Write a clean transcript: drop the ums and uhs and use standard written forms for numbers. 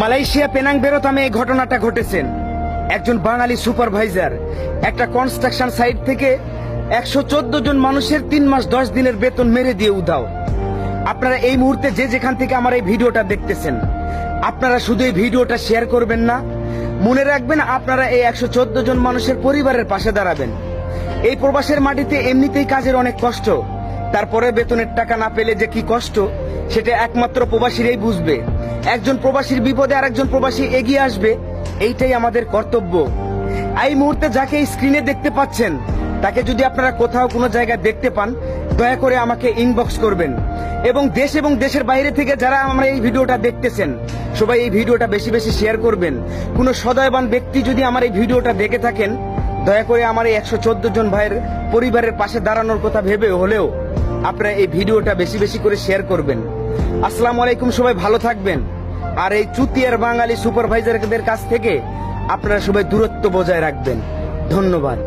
Malaysia Penang বেরোতামে এই ঘটনাটা ঘটেছেন। একজন বাঙালি সুপারভাইজার একটা কনস্ট্রাকশন সাইট থেকে 114 জন মানুষের 3 মাস 10 দিনের বেতন মেরে দিয়ে উধাও। আপনারা এই মুহূর্তে যে যেখান থেকে আমার এই ভিডিওটা দেখতেছেন, আপনারা শুধু এই ভিডিওটা শেয়ার করবেন না, মনে রাখবেন আপনারা এই 114 জন মানুষের পরিবারের পাশে দাঁড়াবেন। এই প্রবাসের মাটিতে এমনিতেই কাজের অনেক কষ্ট, তারপরে বেতনের টাকা না পেলে যে কি কষ্ট সেটা একমাত্র প্রবাসীরাই বুঝবে। একজন প্রবাসীর বিপদে আরেকজন প্রবাসী এগিয়ে আসবে, এইটাই আমাদের কর্তব্য। এই মুহূর্তে যাকে এই স্ক্রিনে দেখতে পাচ্ছেন, তাকে যদি আপনারা কোথাও কোনো জায়গায় দেখতে পান, দয়া করে আমাকে ইনবক্স করবেন। এবং দেশের বাইরে থেকে যারা আমরা এই ভিডিওটা দেখতেছেন, সবাই এই ভিডিওটা বেশি বেশি শেয়ার করবেন। কোনো সদয়বান ব্যক্তি যদি আমার এই ভিডিওটা দেখে থাকেন, দয়া করে আমার এই 114 জন ভাইয়ের পরিবারের পাশে দাঁড়ানোর কথা ভেবে হলেও আপনারা এই ভিডিওটা বেশি বেশি করে শেয়ার করবেন। আসসালামু আলাইকুম, সবাই ভালো থাকবেন। আর এই চুতিয়ার বাঙালি সুপারভাইজারদের কাছ থেকে আপনারা সবাই দূরত্ব বজায় রাখবেন। ধন্যবাদ।